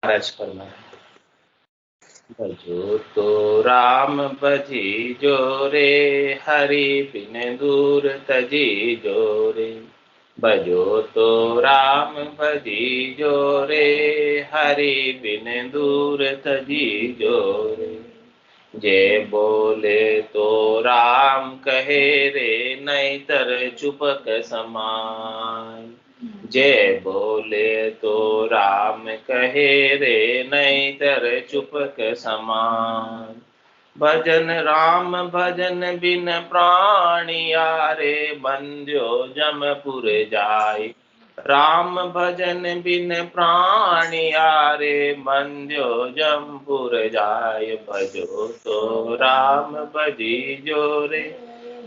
महाराज फरमाए, भजो तो राम भजी जो रे, हरि बिन दूर तजी जो रे। भजो तो राम भजी जो रे, हरि बिन दूर तजी जो रे। जे बोले तो राम कहे रे, नहीं तर चुपक समाय। जे बोले तो राम कहे रे, नहीं तर चुपक समाय। भजन राम भजन बिन प्राणिया रे, बंध्यो जमपुर जाय। राम भजन बिन प्राणिया रे, बंध्यो जमपुर जाय। भजो तो राम भजी जो रे,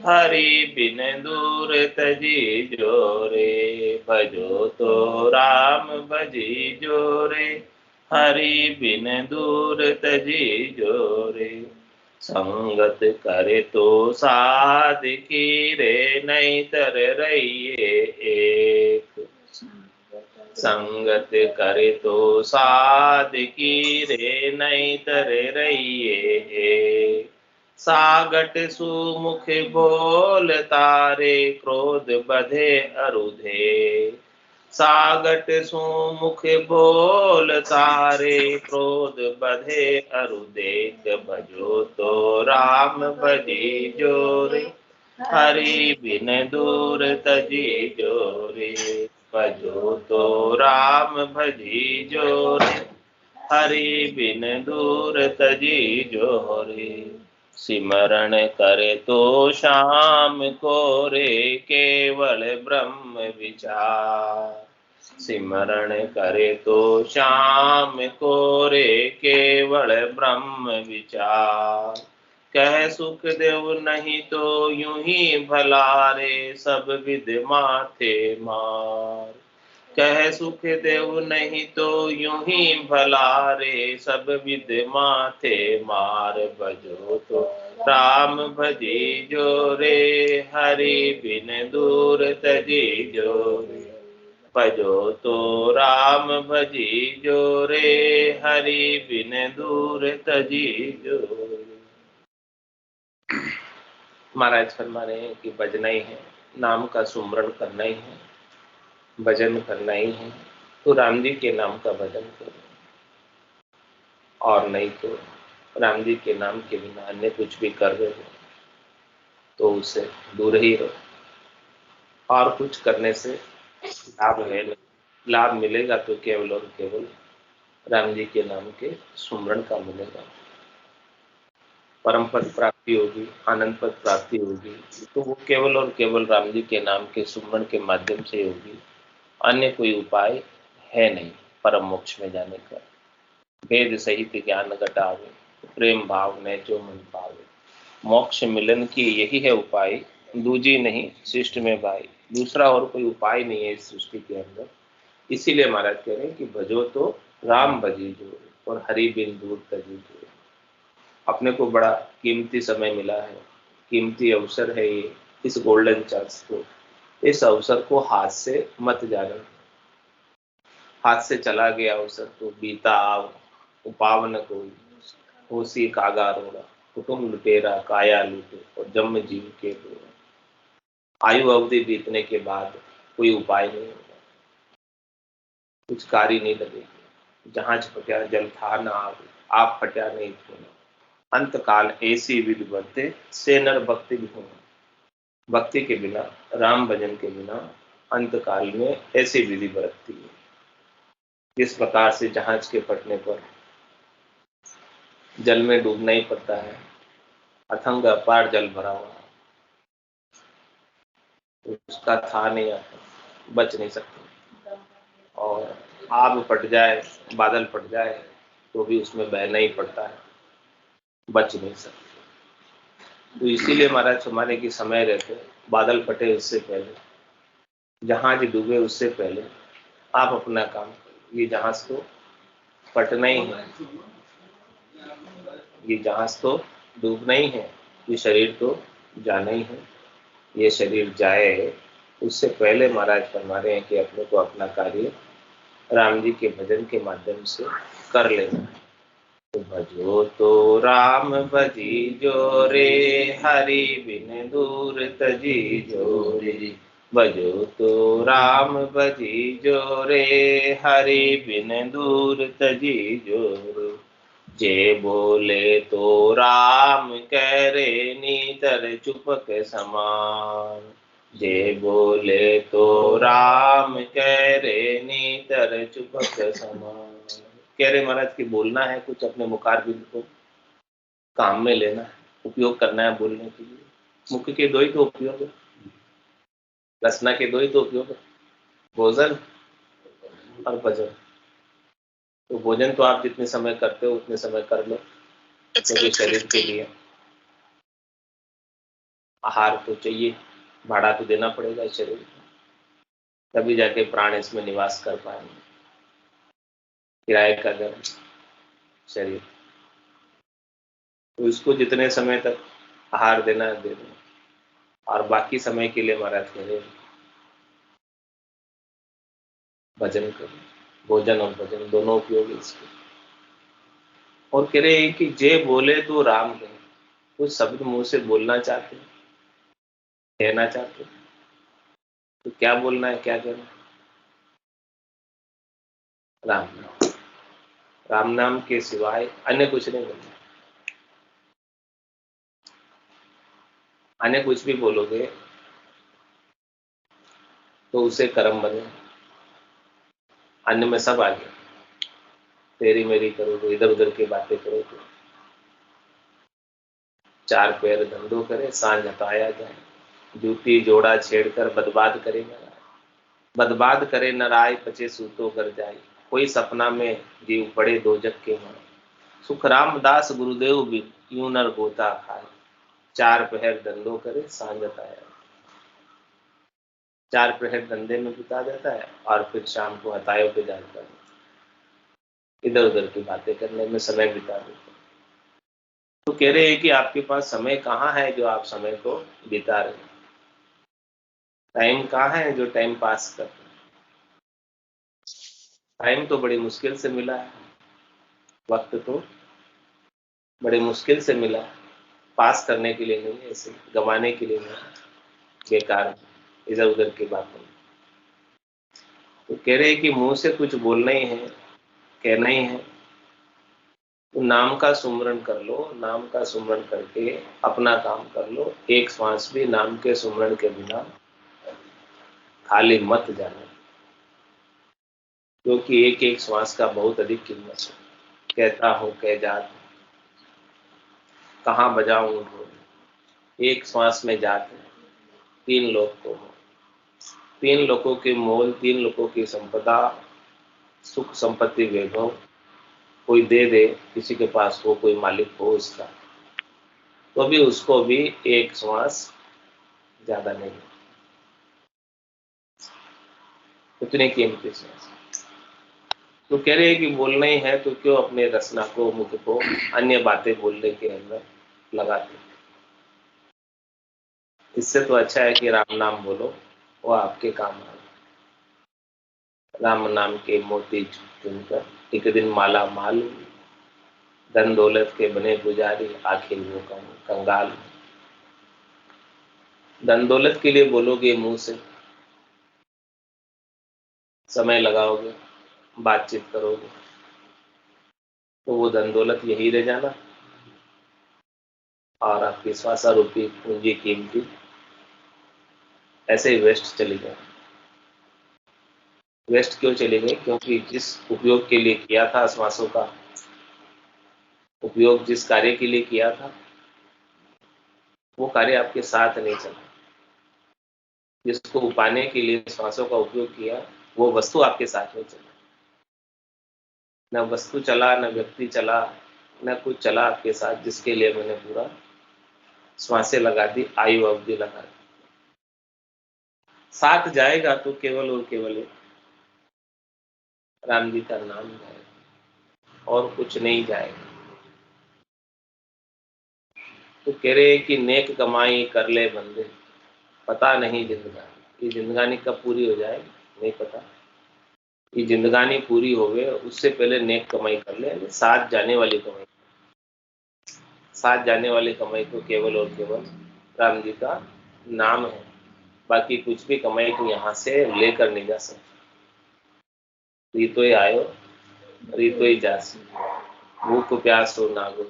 हरि बिन दूर तजी जो रे। भजो तो राम भजी जो रे, हरि बिन दूर तजी जो रे। संगत करे तो साधकी रे, नहीं तर रहिए एक। संगत करे तो साधकी रे, नहीं तर रहिए एक। सागट सुमुख बोल तारे, क्रोध बधे अरुधे। सागट सुमुख बोल तारे, क्रोध बधे अरुदेख। भजो तो राम भजी जो रे, हरि बिन दूर तजी जो रे। भजो तो राम भजी जो रे, हरि बिन दूर तजी जो रे। सिमरण करे तो शाम को रे, केवल ब्रह्म विचार। सिमरण करे तो शाम को रे, केवल ब्रह्म विचार। कह सुख देव नहीं तो यूं ही भला रे, सब विद माथे मार। कह सुख देव नहीं तो यूं ही भला रे, सब विद माथे मार। भजो तो राम भजी जो रे, हरि बिन दूर तजी जो रे। भजो तो राम भजी जो रे, हरि बिन दूर तजी जो रे। महाराज फरमा रहे हैं कि भजना ही है, नाम का सुमरण करना ही है, भजन करना ही है। तो राम जी के नाम का भजन करो, और नहीं तो राम जी के नाम के बिना अन्य कुछ भी कर रहे हो तो उससे दूर ही रहो। और कुछ करने से लाभ है नहीं। लाभ मिलेगा तो केवल और केवल राम जी के नाम के सुमरण का मिलेगा। परम पद प्राप्ति होगी, आनंद पद प्राप्ति होगी, तो वो केवल और केवल राम जी के नाम के सुमरण के माध्यम से होगी। अन्य कोई उपाय है नहीं परम मोक्ष में जाने का। भेद सहित ज्ञान घटावे, प्रेम भाव ने जो मन पावे। मोक्ष मिलन की यही है उपाय, दूजी नहीं सृष्ट में भाई। दूसरा और कोई उपाय नहीं है इस सृष्टि के अंदर। इसीलिए महाराज कह रहे हैं कि भजो तो राम भजी जो, और हरि बिन दूर तजी जो। अपने को बड़ा कीमती समय मिला है, कीमती अवसर है ये, इस गोल्डन चांस को, इस अवसर को हाथ से मत जाना। हाथ से चला गया अवसर तो बीता आव, उपावन कोई होसी कागा रोड़ा। कुटुंब लुटेरा काया लूटे, और जन्म जीव के रोड़ा। आयु अवधि बीतने के बाद कोई उपाय नहीं होगा, कुछ कार्य नहीं लगेगा। जहाज फट्या जल था ना आवे, आप फट्या नहीं छोड़ा। अंत काल ऐसी विधि बरते, से नर भक्ति भी होना। भक्ति के बिना, राम भजन के बिना अंत काल में ऐसी विधि बरतती है। जिस प्रकार से जहाज के फटने पर जल में डूबना ही पड़ता है, अथंग अपार जल भरा हुआ, उसका था नहीं आता, बच नहीं सकते। और आग फट जाए, बादल फट जाए, तो भी उसमें बहना ही पड़ता है, बच नहीं सकते। तो इसीलिए महाराज हमारे की समय रहते, बादल फटे उससे पहले, जहाज डूबे उससे पहले आप अपना काम। ये जहाज तो फटना ही है, ये जहाज तो डूबना ही है, ये शरीर तो जाना ही है। ये शरीर जाए उससे पहले महाराज फरमा रहे हैं कि अपने को अपना कार्य राम जी के भजन के माध्यम से कर लेना। तो भजो तो राम भजी जो रे, हरि बिन दूर तजी जो रे। भजो तो राम भजी जो रे, हरि बिन दूर तजी जो रे। जे बोले तो राम कह रे, नीतर चुपक समान। जे बोले तो राम कह रे, नीतर चुपक समान। कह रहे महाराज कि बोलना है कुछ, अपने मुखारबिंद को काम में लेना है, उपयोग करना है बोलने के लिए। मुख के दो ही तो उपयोग है, रचना के दो ही तो उपयोग है, भोजन और भजन। तो भोजन तो आप जितने समय करते हो उतने समय कर लो, क्योंकि शरीर के लिए आहार तो चाहिए, भाड़ा तो देना पड़ेगा इस शरीर को, तभी जाके प्राण इसमें निवास कर पाएंगे। किराए का घर शरीर, तो इसको जितने समय तक आहार देना है दे दो, और बाकी समय के लिए महाराज कह रहे भजन करो। भोजन और भजन दोनों उपयोगी इसके। और कह रहे हैं कि जे बोले तो राम कहे, कुछ शब्द मुंह से बोलना चाहते हैं, कहना चाहते हैं, तो क्या बोलना है, क्या कहना है? राम नाम। राम नाम के सिवाय अन्य कुछ नहीं बोलना। अन्य कुछ भी बोलोगे तो उसे कर्म बने। अन्य में सब आ गया, तेरी मेरी करोगे, इधर उधर की बातें करोगे, चार पैर धंधो करे सांझ हटाया जाए, जूती जोड़ा छेड़कर बर्बाद करेगा। बर्बाद करे नराय पचे सूतो कर जाए, कोई सपना में जीव पड़े दो जग के मां। सुख रामदास गुरुदेव भी यूं नर गोता खाए, चार पहर धंधो करे सांझ हटाया। चार प्रहर धंधे में बिता देता है और फिर शाम को हतायों पे जाता है, इधर उधर की बातें करने में समय बिता देता है। तो कह रहे हैं कि आपके पास समय कहाँ है जो आप समय को बिता रहे हैं? टाइम कहाँ है जो टाइम पास कर रहे हैं? टाइम तो बड़ी मुश्किल से मिला है, वक्त तो बड़े मुश्किल से मिला है, पास करने के लिए नहीं, ऐसे गंवाने के लिए नहीं, बेकार इधर उधर की बातें। तो कह रहे हैं कि मुंह से कुछ बोलना ही है, कहना ही है, तो नाम का सुमरन कर लो। नाम का सुमरन करके अपना काम कर लो। एक श्वास भी नाम के सुमरन के बिना खाली मत जाना, क्योंकि एक एक श्वास का बहुत अधिक कीमत है। कहता हूँ कह जात, कहाँ बजाऊं ढोल। एक श्वास में जात है, तीन लोग को हो, तीन लोगों के मोल, तीन लोगों की संपदा, सुख संपत्ति वैभव कोई दे दे, किसी के पास हो, कोई मालिक हो इसका, तो भी उसको भी एक श्वास ज्यादा नहीं, उतने कीमती श्वास। तो कह रहे हैं कि बोलना ही है तो क्यों अपने रचना को, मुख को अन्य बातें बोलने के अंदर लगाते। इससे तो अच्छा है कि राम नाम बोलो, वो आपके काम आए। राम नाम के मोती चुनकर एक दिन माला माल, धन दौलत के बने पुजारी आखिर वो कंगाल। धन दौलत के लिए बोलोगे मुंह से, समय लगाओगे, बातचीत करोगे, तो वो धन दौलत यही रह जाना, और आपकी श्वासारूपी पूंजी कीमती ऐसे ही वेस्ट चली जाए। वेस्ट क्यों चली गई? क्योंकि जिस उपयोग के लिए किया था, श्वासों का उपयोग जिस कार्य के लिए किया था, वो कार्य आपके साथ नहीं चला। जिसको पाने के लिए श्वासों का उपयोग किया, वो वस्तु आपके साथ नहीं चला। न वस्तु चला, न व्यक्ति चला, न कुछ चला आपके साथ, जिसके लिए मैंने पूरा श्वासें लगा दी, आयु अवधि लगा दी। साथ जाएगा तो केवल और केवल राम जी का नाम जाएगा, और कुछ नहीं जाएगा। तो कह रहे हैं कि नेक कमाई कर ले बंदे, पता नहीं जिंदगानी, ये जिंदगानी कब पूरी हो जाए नहीं पता। ये जिंदगानी पूरी होवे उससे पहले नेक कमाई कर ले, यानी साथ जाने वाली कमाई। साथ जाने वाली कमाई तो केवल और केवल राम जी का नाम है। बाकी कुछ भी कमाई को यहाँ से लेकर नहीं जा सकते। रीतो ही आयो रीतो ही जासी, भूख प्यास हो नागो,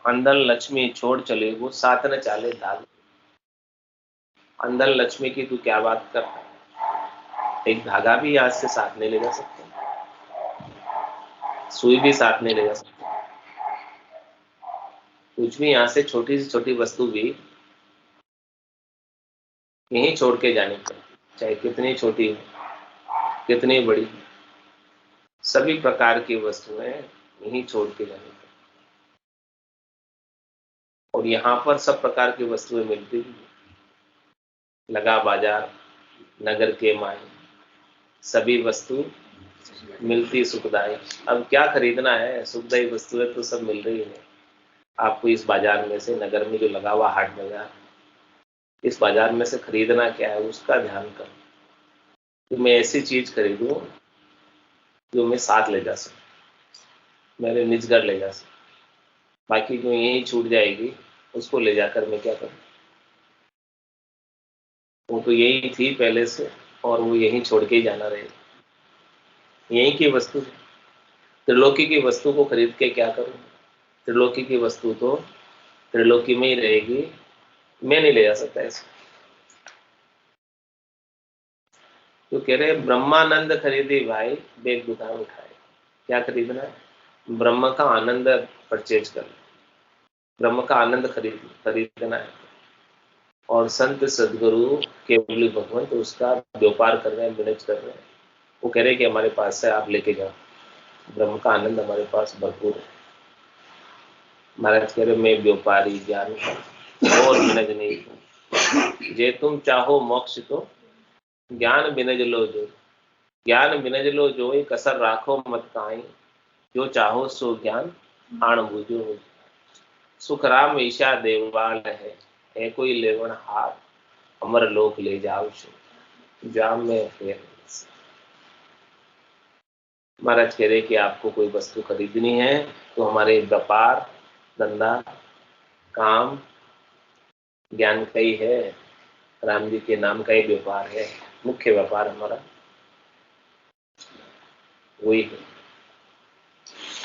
अंदर लक्ष्मी छोड़ चले वो साथ न चाले धाग। अंदर लक्ष्मी की तू क्या बात करता है? एक धागा भी आज से साथ नहीं ले जा सकते, सुई भी साथ नहीं ले जा सकते। कुछ भी यहाँ से छोटी से छोटी वस्तु भी यहीं छोड़ के जानी चाहिए, चाहे कितनी छोटी हो कितनी बड़ी, सभी प्रकार की वस्तुएं यहीं छोड़ के जानी चाहिए। और यहाँ पर सब प्रकार की वस्तुएं मिलती भी हैं। लगा बाजार नगर के माए, सभी वस्तु मिलती सुखदाई। अब क्या खरीदना है, सुखदाई वस्तुएं तो सब मिल रही है आपको इस बाजार में से। नगर में जो लगा हुआ हाट बाजार, इस बाजार में से खरीदना क्या है उसका ध्यान करो कि मैं ऐसी चीज खरीदूं जो मैं साथ ले जा सकूं, मेरे निज घर ले जा सकूं। बाकी जो यहीं छूट जाएगी उसको ले जाकर मैं क्या करूं? वो तो यही थी पहले से और वो यहीं छोड़ के ही जाना रहेगा। यहीं की वस्तु है। त्रिलोकी की वस्तु को खरीद के क्या करूं? त्रिलोकी की वस्तु तो त्रिलोकी में ही रहेगी, मैं नहीं ले जा सकता इसको। तो कह रहे ब्रह्मानंद खरीदी भाई, बेग दुकान उठाए। क्या खरीदना है? ब्रह्म का आनंद परचेज करना, ब्रह्म का आनंद खरीदना है। और संत सदगुरु केवली भगवंत तो उसका व्यापार कर रहे हैं, मैनेज कर रहे हैं। वो कह रहे हैं कि हमारे पास से आप लेके जाओ, ब्रह्म का आनंद हमारे पास भरपूर है। महाराज कह रहे मैं व्यापारी ज्ञान का और बिनज नहीं हूं। जे तुम चाहो मोक्ष तो ज्ञान बिनज लो जो, ज्ञान बिनज लो जो कसर राखो मत काई, जो चाहो सो ज्ञान आण बूझो। सुख राम ईशा देवाल है कोई लेवन हार, अमर लोक ले जाओ सो जाम में फेर। महाराज कह रहे कि आपको कोई वस्तु खरीदनी है तो हमारे व्यापार धंधा काम ज्ञान का ही है, राम जी के नाम का ही व्यापार है। मुख्य व्यापार हमारा वही है।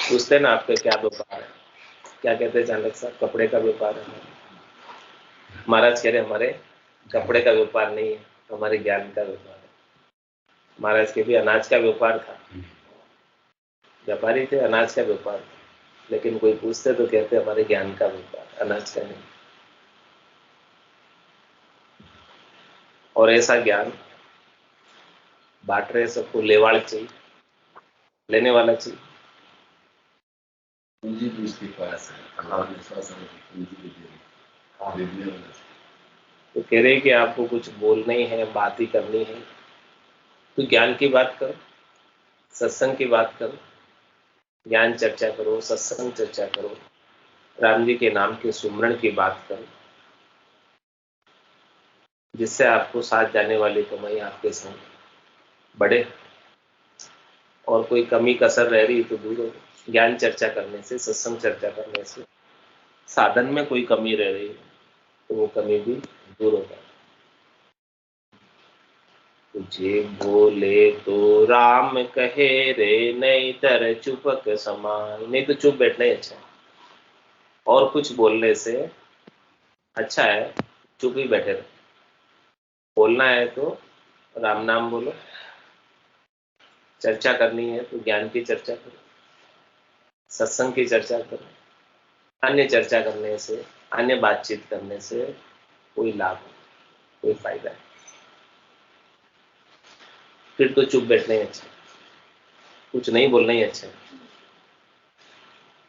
पूछते ना आपका क्या व्यापार है, क्या कहते हैं चाणक्य साहब? कपड़े का व्यापार है हमारा। महाराज कह रहे हमारे कपड़े का व्यापार नहीं है, हमारे ज्ञान का व्यापार है। महाराज के भी अनाज का व्यापार था, व्यापारी थे, अनाज का व्यापार था। लेकिन कोई पूछते तो कहते हमारे ज्ञान का व्यापार, अनाज का नहीं। और ऐसा ज्ञान बांट रहे सबको, लेवाड़ चाहिए, लेने वाला चाहिए। पूंजी भी उसके पास है। हाँ। पूंजी भी दे हाँ। देने वाला। तो कह रहे कि आपको कुछ बोलना ही है, बात ही करनी है तो ज्ञान की बात करो, सत्संग की बात करो, ज्ञान चर्चा करो, सत्संग चर्चा करो, राम जी के नाम के सुमरण की बात करो, जिससे आपको साथ जाने वाली कमाई आपके संग बढ़े और कोई कमी कसर रह रही तो दूर हो। ज्ञान चर्चा करने से, सत्संग चर्चा करने से साधन में कोई कमी रह रही है तो वो कमी भी दूर हो जाए। तुझे बोले तो राम कहे रे, नहीं तर चुपक समान। नहीं तो चुप बैठना ही अच्छा है, और कुछ बोलने से अच्छा है चुप ही बैठे रहो। बोलना है तो राम नाम बोलो, चर्चा करनी है तो ज्ञान की चर्चा करो, सत्संग की चर्चा करो। अन्य चर्चा करने से, अन्य बातचीत करने से कोई लाभ, कोई फायदा है। फिर तो चुप बैठना ही अच्छा है, कुछ नहीं बोलना ही अच्छा है।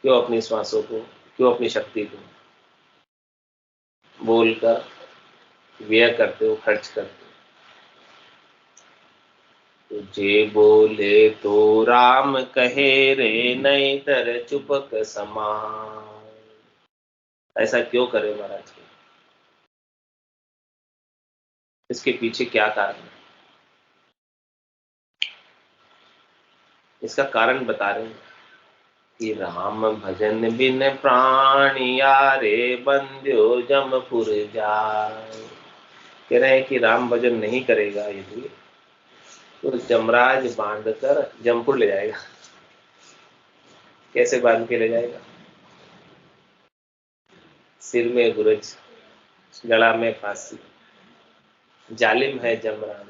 क्यों अपनी श्वासों को, क्यों अपनी शक्ति को बोलकर व्यय करते हो, खर्च करते हो? तुझे बोले तो राम कहे रे, नहीं तर चुपक समान। ऐसा क्यों करे महाराज जी? इसके पीछे क्या कारण है? इसका कारण बता रहे हैं कि राम भजन बिन प्राणिया रे बंध्यो जमपुर जाए। कह रहे हैं कि राम भजन नहीं करेगा यदि तो जमराज बांध कर जमपुर ले जाएगा। कैसे बांध के ले जाएगा? सिर में गुरज, गला में फांसी, जालिम है जमरान,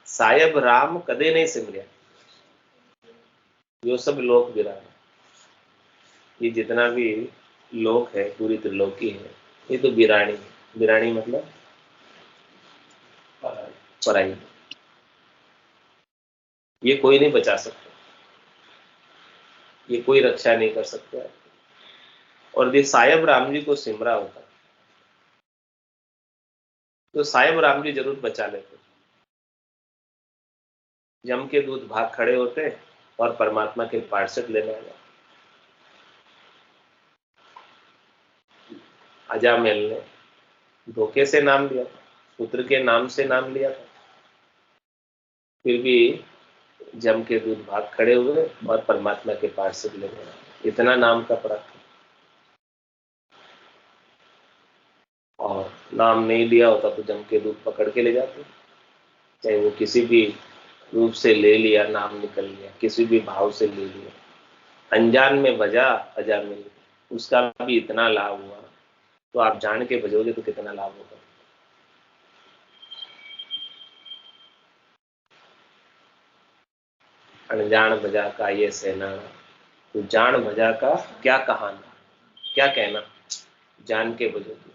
सायब राम कदे नहीं सिमरिया। जो सब लोक विराम, ये जितना भी लोक है, पूरी त्रिलोकी है, ये तो बिरानी है। बिरानी मतलब पराई। ये कोई नहीं बचा सकता, ये कोई रक्षा नहीं कर सकता। और यदि सायब राम जी को सिमरा होता तो सायब राम जी जरूर बचा लेते। जम के दूत भाग खड़े होते और परमात्मा के पार्षद लेने आ जाते। अजामिल ने धोखे से नाम लिया था, पुत्र के नाम से नाम लिया था, फिर भी जम के दूत भाग खड़े हुए और परमात्मा के पार्षद लेने आए। इतना नाम का फर्क था। और नाम नहीं लिया होता तो जम के दूत पकड़ के ले जाते, चाहे वो किसी भी रूप से ले लिया, नाम निकल लिया, किसी भी भाव से ले लिया, अनजान में बजा अजामिल, उसका भी इतना लाभ हुआ। तो आप जान के बजोगे तो कितना लाभ होगा। अनजान बजा का ये सेना, तो जान बजा का क्या कहाना, क्या कहना। जान के बजोगे,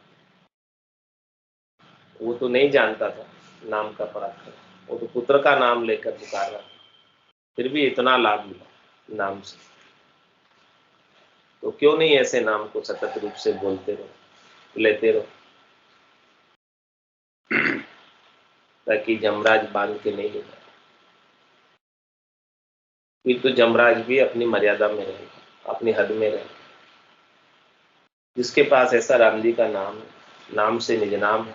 वो तो नहीं जानता था नाम का पराक्रम, वो तो पुत्र का नाम लेकर पुकार रहा था, फिर भी इतना लाभ मिला नाम से। तो क्यों नहीं ऐसे नाम को सतत रूप से बोलते रहो, लेते रहो, ताकि जमराज बांध के नहीं ले जाए। फिर तो जमराज भी अपनी मर्यादा में रहेगा, अपनी हद में रहेगा। जिसके पास ऐसा राम जी का नाम है, नाम से निज नाम है,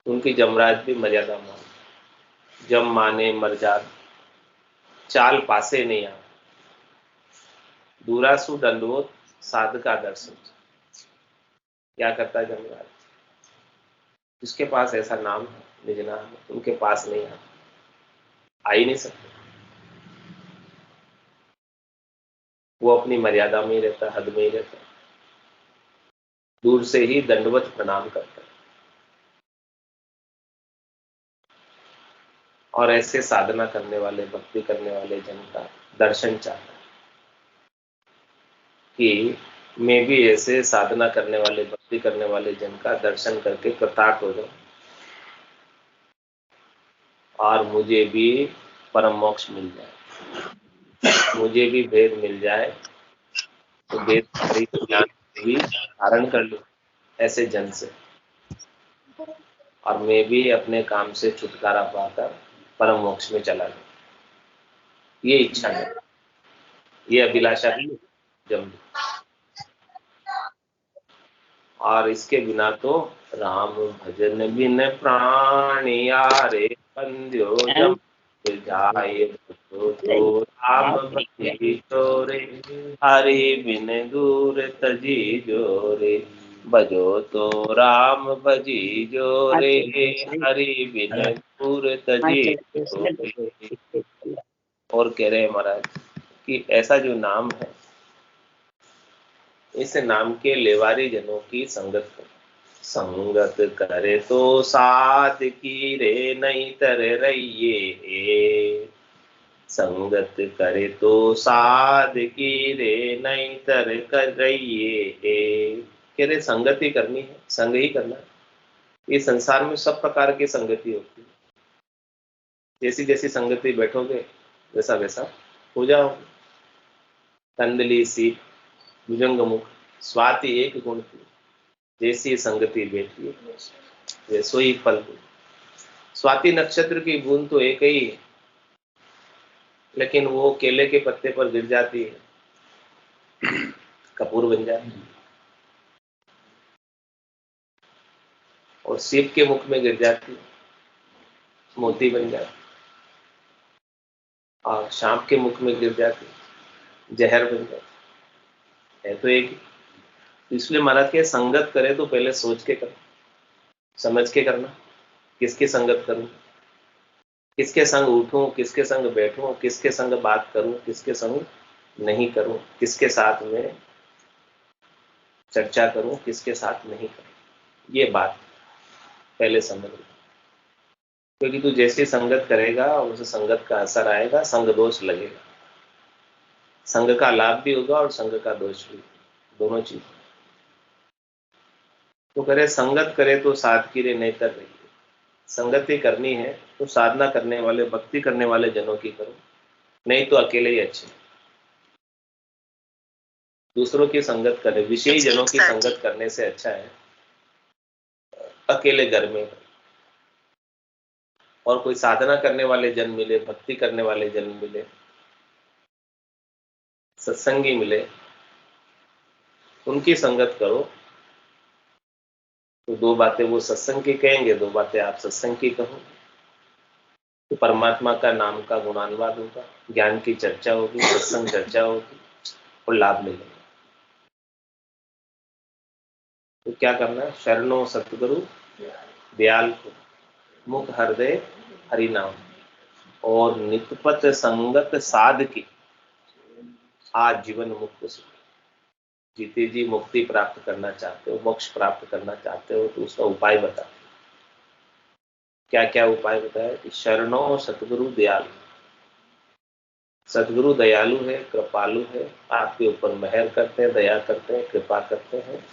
उनकी जमराज भी मर्यादा मान, जम माने मर जात, चाल पासे नहीं आ, दूरासु दंडवत साध का दर्शन। क्या करता है जमराज? जिसके पास ऐसा नाम है, निज नाम है, उनके पास नहीं आ ही नहीं सकते। वो अपनी मर्यादा में ही रहता, हद में ही रहता, दूर से ही दंडवत प्रणाम करता है। और ऐसे साधना करने वाले, भक्ति करने वाले जन का दर्शन चाहता है कि मैं भी ऐसे साधना करने वाले, भक्ति करने वाले जन का दर्शन करके कृतार्थ हो जाऊं और मुझे भी परम मोक्ष मिल जाए, मुझे भी भेद मिल जाए, तो वेद ज्ञान भी धारण कर लूं ऐसे जन से, और मैं भी अपने काम से छुटकारा पाकर परम मोक्ष में चला जाऊं। ये इच्छा है, ये अभिलाषा भी जम। और इसके बिना तो राम भजन बिन प्राणिया रे बंध्यो जम जाए, तो राम भजी चोरे हरि बिन दूर तजी जोरे, भजो तो राम भजी जोरे हरि बिन दूर तजी जोरे। और कह रहे हैं महाराज कि ऐसा जो नाम है, इस नाम के लेवारी जनों की संगत करो। संगत करे तो साध की रे नहीं तर रहिए, संगत करे तो साध की रे नहीं तर कर रहिए। कह रहे संगति करनी है, संग ही करना है। ये संसार में सब प्रकार की संगति होती है, जैसी जैसी संगति बैठोगे वैसा वैसा हो जाओगे। कंदली सीप भुजंग मुख स्वाति एक गुण की, जैसी संगति बैठी वैसो ही फल। स्वाति नक्षत्र की बूंद तो एक ही है, लेकिन वो केले के पत्ते पर गिर जाती है, कपूर बन जाती है, और सीप के मुख में गिर जाती है, मोती बन जाती है। और सांप के मुख में गिर जाती, जहर बन जाती है तो एक ही। तो इसलिए महाराज के संगत करे तो पहले सोच के करना, समझ के करना, किसकी संगत करूं, किसके संग उठूं, किसके संग बैठूं, किसके संग बात करूं, किसके संग नहीं करूं, किसके साथ में चर्चा करूं, किसके साथ नहीं करूं, ये बात पहले समझ लो। क्योंकि तू जैसी संगत करेगा उस संगत का असर आएगा, संग दोष लगेगा, संग का लाभ भी होगा और संग का दोष भी, दोनों चीज। तो करे संगत करे तो सादगी रे नहीं कर रही है, संगति करनी है तो साधना करने वाले, भक्ति करने वाले जनों की करो, नहीं तो अकेले ही अच्छे। दूसरों की संगत करे, विषयी जनों की संगत करने से अच्छा है अकेले घर में। और कोई साधना करने वाले जन मिले, भक्ति करने वाले जन मिले, सत्संगी मिले, उनकी संगत करो तो दो बातें वो सत्संग की कहेंगे, दो बातें आप सत्संग की कहो, तो परमात्मा का नाम का गुणानुवाद होगा, ज्ञान की चर्चा होगी, सत्संग चर्चा होगी और लाभ मिलेगा। तो क्या करना है? शरणों सतगुरु दयाल को, मुख हृदय हरिनाम और नितपत संगत साध की, आज जीवन मुक्त सुख। जीते जी मुक्ति प्राप्त करना चाहते हो, मोक्ष प्राप्त करना चाहते हो तो उसका उपाय बता। क्या क्या उपाय बताया कि शरणों सतगुरु दयालु, सतगुरु दयालु है, कृपालु है, आपके ऊपर मेहर करते हैं, दया करते हैं, कृपा करते हैं।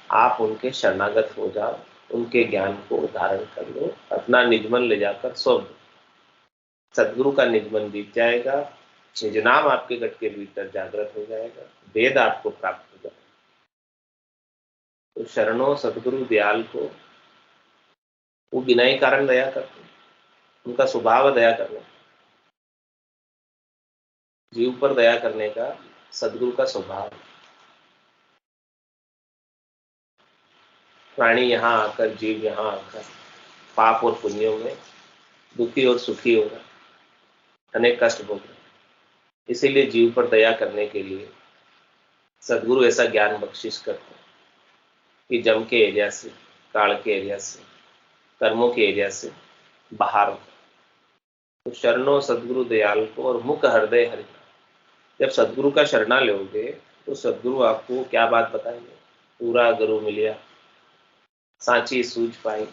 आप उनके शरणागत हो जाओ, उनके ज्ञान को धारण कर लो, अपना निजमन ले जाकर सौंप दो। सदगुरु का निजमन बीत जाएगा, निज नाम आपके गट के भीतर जागृत हो जाएगा, वेद आपको प्राप्त हो जाएगा। तो शरणों सदगुरु दयाल को, वो बिना ही कारण दया करते हैं, उनका स्वभाव दया करना, जीव पर दया करने का सदगुरु का स्वभाव। प्राणी यहाँ आकर, जीव यहाँ आकर पाप और पुण्यों में दुखी और सुखी हो रहा, अनेक कष्ट भोग रहे। इसीलिए जीव पर दया करने के लिए सदगुरु ऐसा ज्ञान बख्शिश करते हैं कि जम के एरिया से, काल के एरिया से, कर्मों के एरिया से बाहर हो। तो शरणों सदगुरु दयाल को और मुख हृदय हरि। जब सदगुरु का शरणा लोगे तो सदगुरु आपको क्या बात बताएंगे? पूरा गुरु मिलिया, सांची सूझ पाई,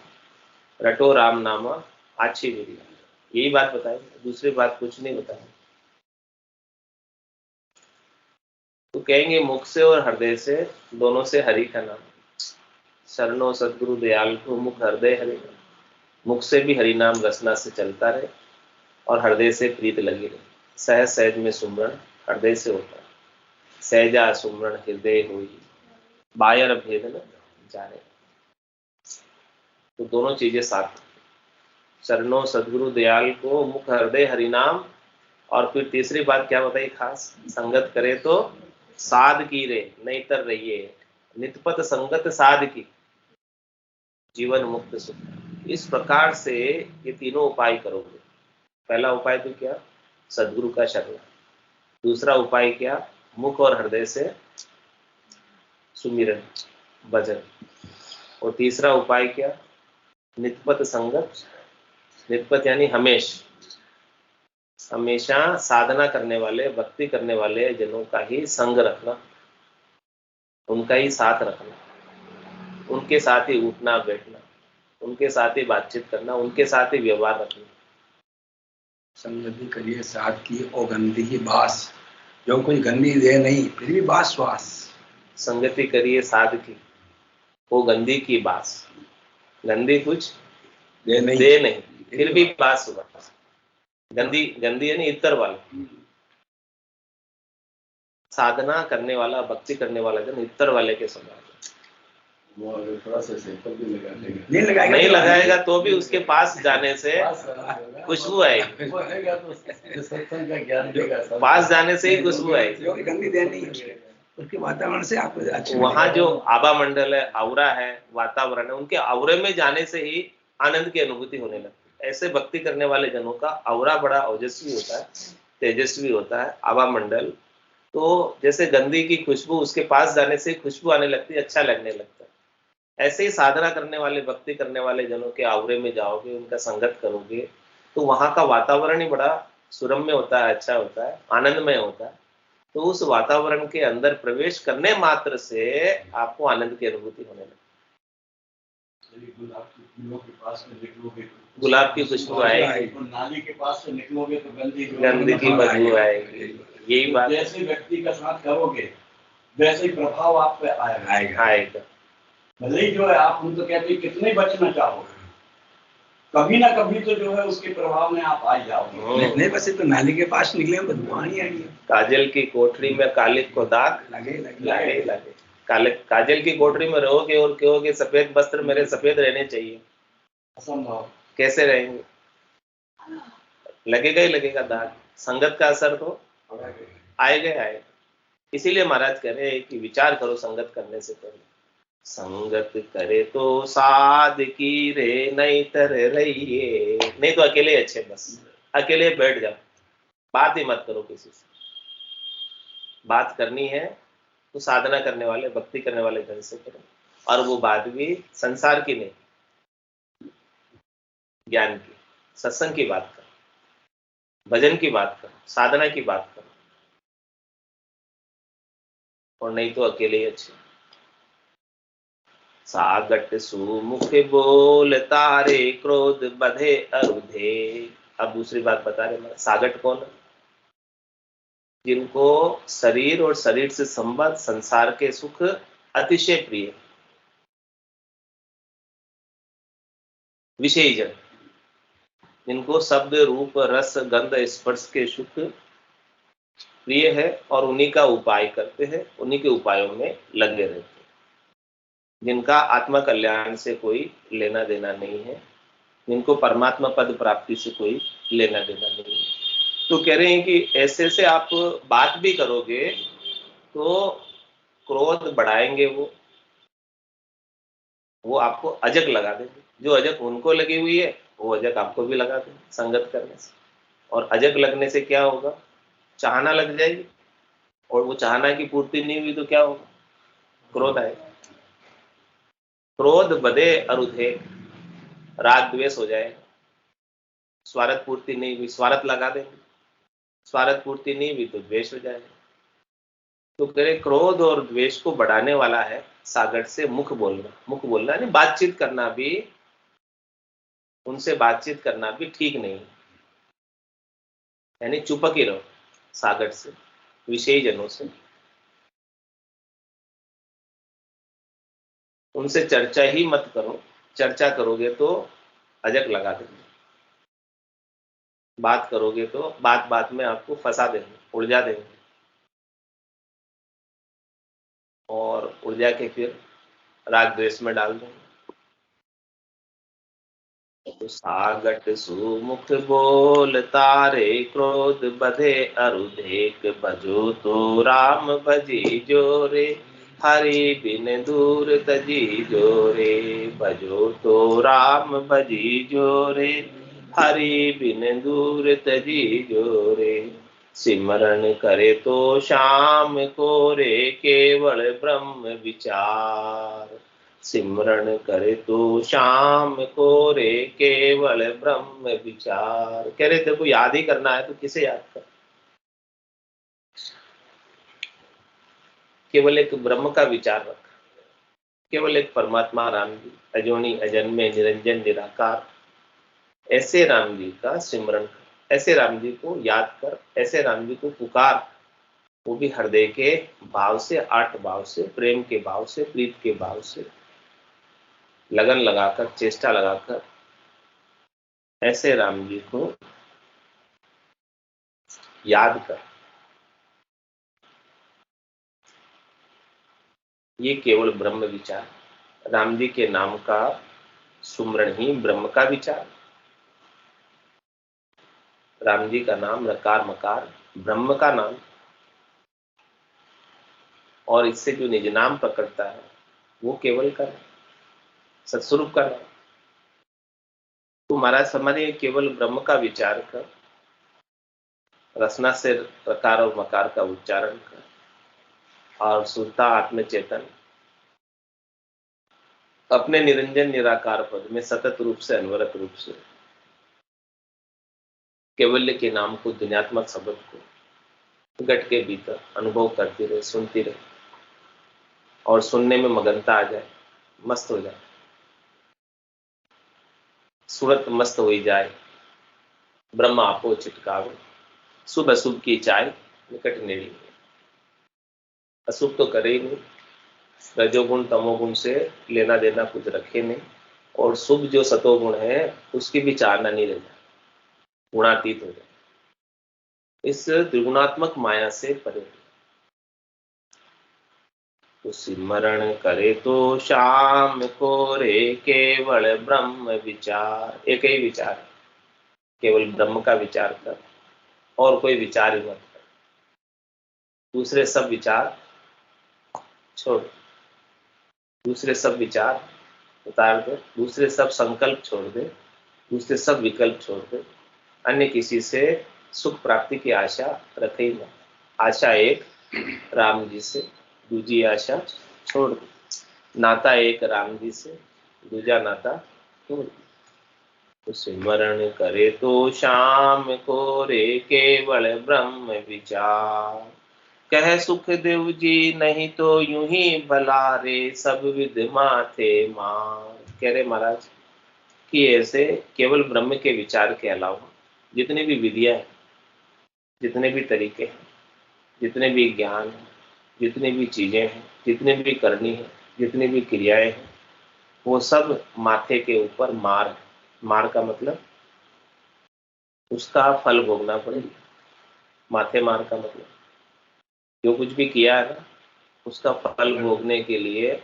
रटो राम नामा आछी विरिया, यही बात बताएंगे, दूसरी बात कुछ नहीं बताएंगे। तो कहेंगे मुख से और हृदय से, दोनों से हरि का नाम। शरणों सदगुरु दयाल को, मुख हृदय हरि नाम। मुख से भी हरि नाम रसना से चलता रहे और हृदय से प्रीत लगी रहे। सहज सहज में सुमरण हृदय से होता है, सहजा सुमरण हृदय होई, बायर भेद न जाने। तो दोनों चीजें साथ, शरणों सदगुरु दयाल को, मुख हृदय हरिनाम, और फिर तीसरी बात क्या बताई खास? संगत करे तो साध की रे नहीं तर रहिए, नितपत संगत साध की, जीवन मुक्त सुख। इस प्रकार से ये तीनों उपाय करोगे। पहला उपाय तो क्या? सदगुरु का शरण। दूसरा उपाय क्या? मुख और हृदय से सुमिरन, भजन। और तीसरा उपाय क्या? नितपत संगत। नितपत यानी हमेशा साधना करने वाले, भक्ति करने वाले जनों का ही संग रखना, उनका ही साथ रखना, उनके साथ ही उठना बैठना, उनके साथ ही बातचीत करना, उनके साथ ही व्यवहार रखना। संगति करिए साथ की और गंदी की बास, जो कुछ गंदी दे नहीं फिर भी बास श्वास। संगति करिए साध की, वो गंदी की बास, गंदी कुछ दे नहीं फिर भी बास हुआ। गंदी गंदी यानी इतर वाला। साधना करने वाला, भक्ति करने वाला जन इतर वाले के समान। वो अगर थोड़ा सा सैंपल भी लगा देगा, नहीं लगाएगा तो भी उसके पास जाने से खुशबू आएगी। तो सत्संग का ज्ञान देगा, पास जाने से ही खुशबू आएगी। जो गंदी दे नहीं उसके वातावरण से आपको अच्छा, वहाँ जो आभा मंडल है, औरा है, वातावरण है, उनके औरे में जाने से ही आनंद की अनुभूति होने लगती है। ऐसे भक्ति करने वाले जनों का औरा बड़ा ओजस्वी होता है, तेजस्वी होता है, आभा मंडल। तो जैसे गंदी की खुशबू, उसके पास जाने से खुशबू आने लगती है, अच्छा लगने लगता है। ऐसे ही साधना करने वाले, भक्ति करने वाले जनों के आवरे में जाओगे, उनका संगत करोगे, तो वहां का वातावरण ही बड़ा सुरम्य होता है, अच्छा होता है, आनंदमय होता है। तो उस वातावरण के अंदर प्रवेश करने मात्र से आपको आनंद की अनुभूति होने लगती यदि गुलाब के फूलों के पास में निकलोगे तो गुलाब की खुशबू आएगी, और नाली के पास से निकलोगे तो गंदी गंदगी की बदबू आएगी। यही बात है। जैसे व्यक्ति का साथ करोगे वैसे ही प्रभाव आप पे आएगा। आएगा। भले ही जो है आप हम तो कहते हैं कितने बचना चाहोगे, कभी ना कभी तो जो है उसके प्रभाव में आप आ जाओगे। नहीं बस ये तो नाली के पास निकले बदबू आनी आनी है। काजल की कोठरी में कालिक को दाग लगे लगे लगे लगे। काजल की कोठरी में रहोगे और कहोगे सफेद वस्त्र मेरे सफेद रहने चाहिए, असंभव। कैसे रहेंगे? लगेगा ही लगेगा दाग। संगत का असर तो आएगा ही आएगा। इसीलिए महाराज कह रहे हैं कि विचार करो संगत करने से पहले। संगत करे तो साध की रे, नहीं तर रहिए। नहीं तो अकेले अच्छे, बस अकेले बैठ जाओ, बात ही मत करो किसी से। बात करनी है तो साधना करने वाले, भक्ति करने वाले जन से करो, और वो बात भी संसार की नहीं, ज्ञान की, सत्संग की बात करो, भजन की बात करो, साधना की बात करो, और नहीं तो अकेले ही अच्छे। सागट सुमुख बोल तारे, क्रोध बधे अरुधे। अब दूसरी बात बता रहे, सागट कौन है? जिनको शरीर और शरीर से संबद्ध संसार के सुख अतिशय प्रिय, विषयी जन, जिनको शब्द रूप रस गंध स्पर्श के सुख प्रिय है और उन्हीं का उपाय करते हैं, उन्हीं के उपायों में लगे रहते हैं, जिनका आत्मा कल्याण से कोई लेना देना नहीं है, जिनको परमात्मा पद प्राप्ति से कोई लेना देना नहीं है। तो कह रहे हैं कि ऐसे से आप बात भी करोगे तो क्रोध बढ़ाएंगे, वो आपको अजक लगा देंगे। जो अजक उनको लगी हुई है वो अजक आपको भी लगा देंगे संगत करने से। और अजक लगने से क्या होगा? चाहना लग जाएगी, और वो चाहना की पूर्ति नहीं हुई तो क्या होगा? क्रोध आएगा। क्रोध बधे अरुधे, राग द्वेष हो जाएगा। स्वार्थ पूर्ति नहीं हुई, स्वार्थ लगा देंगे। स्वार्थ पूर्ति नहीं हुई तो द्वेष हो जाएगा। तो कह रहे क्रोध और द्वेष को बढ़ाने वाला है सागर से मुख बोलना। मुख बोलना नहीं, बातचीत करना भी, उनसे बातचीत करना भी ठीक नहीं है, यानी चुपक ही रहो सागर से, विषयी जनों से। उनसे चर्चा ही मत करो, चर्चा करोगे तो अजक लगा देंगे, बात करोगे तो बात बात में आपको फंसा देंगे, उलझा देंगे, और उलझा के फिर राग द्वेष में डाल देंगे। तो सागट सुमुख बोल तारे, क्रोध बधे अरुधेक, भजो तो राम भजी जोरे, हरि बिन दूर तजी जोरे। भजो तो राम भजी जोरे, हरि बिन दूर तजी जोरे। सिमरण करे तो श्याम को रे, केवल ब्रह्म विचार। सिमरण करे तो श्याम को रे, केवल ब्रह्म विचार। कह रहे तेरे को याद ही करना है तो किसे याद कर? केवल एक ब्रह्म का विचार रख, केवल एक परमात्मा राम जी, अजोनी अजन्मे निरंजन निराकार, ऐसे राम जी का सिमरण कर, ऐसे राम जी को याद कर, ऐसे राम जी को पुकार, वो भी हृदय के भाव से, आठ भाव से, प्रेम के भाव से, प्रीत के भाव से, लगन लगाकर, चेष्टा लगाकर ऐसे राम जी को याद कर। ये केवल ब्रह्म विचार, राम जी के नाम का सुमरण ही ब्रह्म का विचार। राम जी का नाम रकार मकार ब्रह्म का नाम, और इससे जो निज नाम पकड़ता है वो केवल कर सत्स्वरूप कर रहा है। तो महाराज हमारे केवल ब्रह्म का विचार कर, रचना से रकार और मकार का उच्चारण कर, और शुद्धता आत्म चेतन अपने निरंजन निराकार पद में सतत रूप से अनवरत रूप से केवल्य के नाम को, दुनियात्मक शब्द को घट के भीतर अनुभव करती रहे, सुनती रहे, और सुनने में मगनता आ जाए, मस्त हो जाए, सूरत मस्त हो ही जाए। ब्रह्म आपो चिटकावे, शुभ अशुभ की चाय निकट नेड़ी, अशुभ तो करे ही नहीं, रजोगुण तमोगुण से लेना देना कुछ रखे नहीं, और शुभ जो सतोगुण है उसकी भी चाहना नहीं रह जाए, गुणातीत हो जाए, इस त्रिगुणात्मक माया से परे। तो सिमरण करे तो शाम को रे केवल ब्रह्म विचार, एक ही विचार, केवल ब्रह्म का विचार कर, और कोई विचार ही मत कर, दूसरे सब विचार छोड़, दूसरे सब विचार उतार दे, दूसरे सब संकल्प छोड़ दे, दूसरे सब विकल्प छोड़ दे, अन्य किसी से सुख प्राप्ति की आशा रखे ही मत। आशा एक राम जी से, दूजी आशा छोड़ दे, नाता एक राम जी से, दूजा नाता छोड़ दे। तो सिमरण करे तो शाम को रे केवल ब्रह्म विचार, कह सुखदेव जी नहीं तो यूं ही भला रे सब विध माथे मार। कह रहे महाराज कि ऐसे केवल ब्रह्म के विचार के अलावा जितने भी विधियां हैं, जितने भी तरीके हैं, जितने भी ज्ञान हैं, जितनी भी चीजें हैं, जितने भी करनी है, जितनी भी क्रियाएं हैं, वो सब माथे के ऊपर मार है। मार का मतलब उसका फल भोगना पड़ेगा। माथे मार का मतलब जो कुछ भी किया है ना, उसका फल भोगने के लिए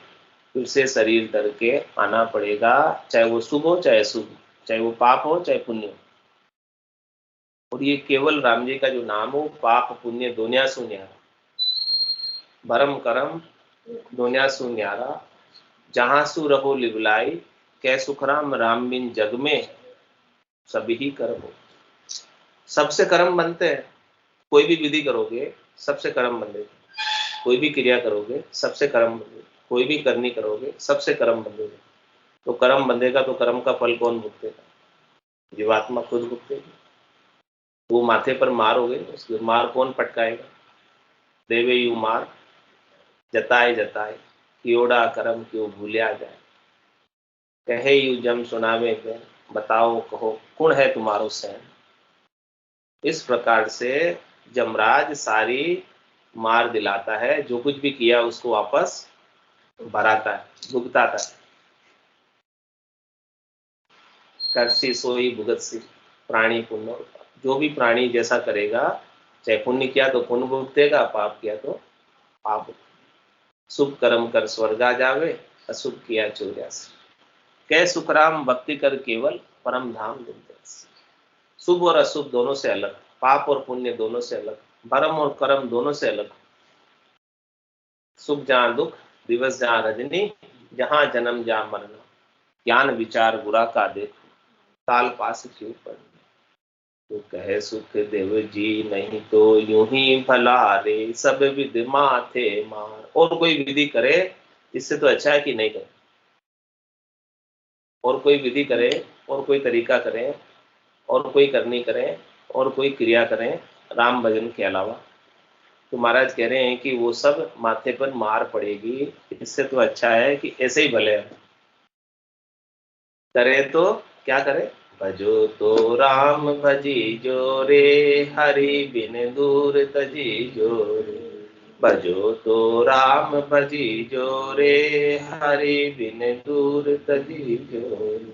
फिर से शरीर धर के आना पड़ेगा, चाहे वो शुभ हो चाहे अशुभ, चाहे वो पाप हो चाहे पुण्य हो। और ये केवल राम जी का जो नाम हो, पाप पुण्य दोनिया सु न्यारा, भरम करम दोनिया सु न्यारा, जहां सु रहो लिवलाई, कै सुखराम राम बिन जग में सभी ही कर्म हो। सबसे कर्म बनते हैं, कोई भी विधि करोगे सबसे कर्म बंधेगा, कोई भी क्रिया करोगे सबसे कर्म बंधेगा, कोई भी करनी करोगे सबसे कर्म बंधेगा। तो कर्म बंधेगा तो कर्म का फल कौन भुगतेगा? जीवात्मा खुद भुगतेगी। वो माथे पर मार हो गई, उसके मार कौन पटकाएगा? देवे यू मार जताए जताए, कियोड़ा कर्म क्यों भूलिया जाए, कहे यू जम सुनावे गए, बताओ कहो कुण है तुम्हारो सहन। इस प्रकार से जमराज सारी मार दिलाता है, जो कुछ भी किया उसको वापस भराता है, भुगताता है। करसी सोई भुगत सी प्राणी पुण्य, जो भी प्राणी जैसा करेगा, चाहे पुण्य किया तो पुण्य भुगतेगा, पाप किया तो पाप। शुभ कर्म कर स्वर्गा जावे, अशुभ किया चौरासी, कै सुखराम भक्ति कर केवल परम धाम दिलदास। शुभ और अशुभ दोनों से अलग, पाप और पुण्य दोनों से अलग, भरम और कर्म दोनों से अलग। सुख जहां दुख, दिवस जहां रजनी, जहां जन्म जहां मरना, ज्ञान विचार बुरा का देखो, काल पास क्यों पड़ना। तो कहे सुख देव जी नहीं तो यूं ही भला रे सब विधि माथे मार। और कोई विधि करे इससे तो अच्छा है कि नहीं करे, और कोई विधि करे, और कोई तरीका करे, और कोई करनी करे, और कोई क्रिया करें राम भजन के अलावा, तो महाराज कह रहे हैं कि वो सब माथे पर मार पड़ेगी। इससे तो अच्छा है कि ऐसे ही भले करे। तो क्या करे? भजो तो राम भजी जो रे, हरि बिन दूर तजी जो रे, भजो तो राम भजी जो रे, हरि बिन दूर तजी जो रे।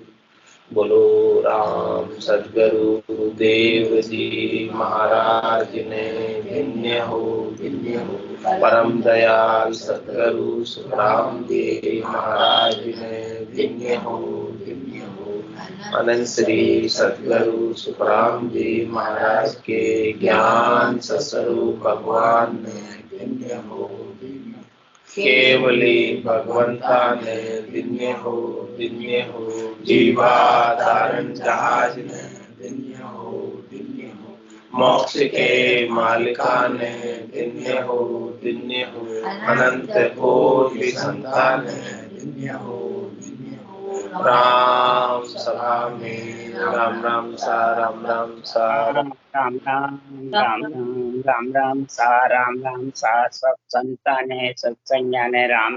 बोलो राम सद्गुरु देव जी महाराज ने धन्य हो, धन्य हो। परम दयाल सद्गुरु सुखराम जी महाराज ने धन्य हो, धन्य हो। अनंत श्री सद्गुरु सुखराम जी महाराज के ज्ञान सस्वरूप भगवान ने धन्य हो, धन्य हो। केवली भगवंताने दिन्य हो जीवा तारण जहाज ने दिन्य हो मोक्ष के मालिका ने दिन्य हो अनंत कोटि संतान दिन्य हो राम सभा में राम राम सा राम राम सा राम राम राम राम राम राम राम सा सब संताने सत्संज्ञाने राम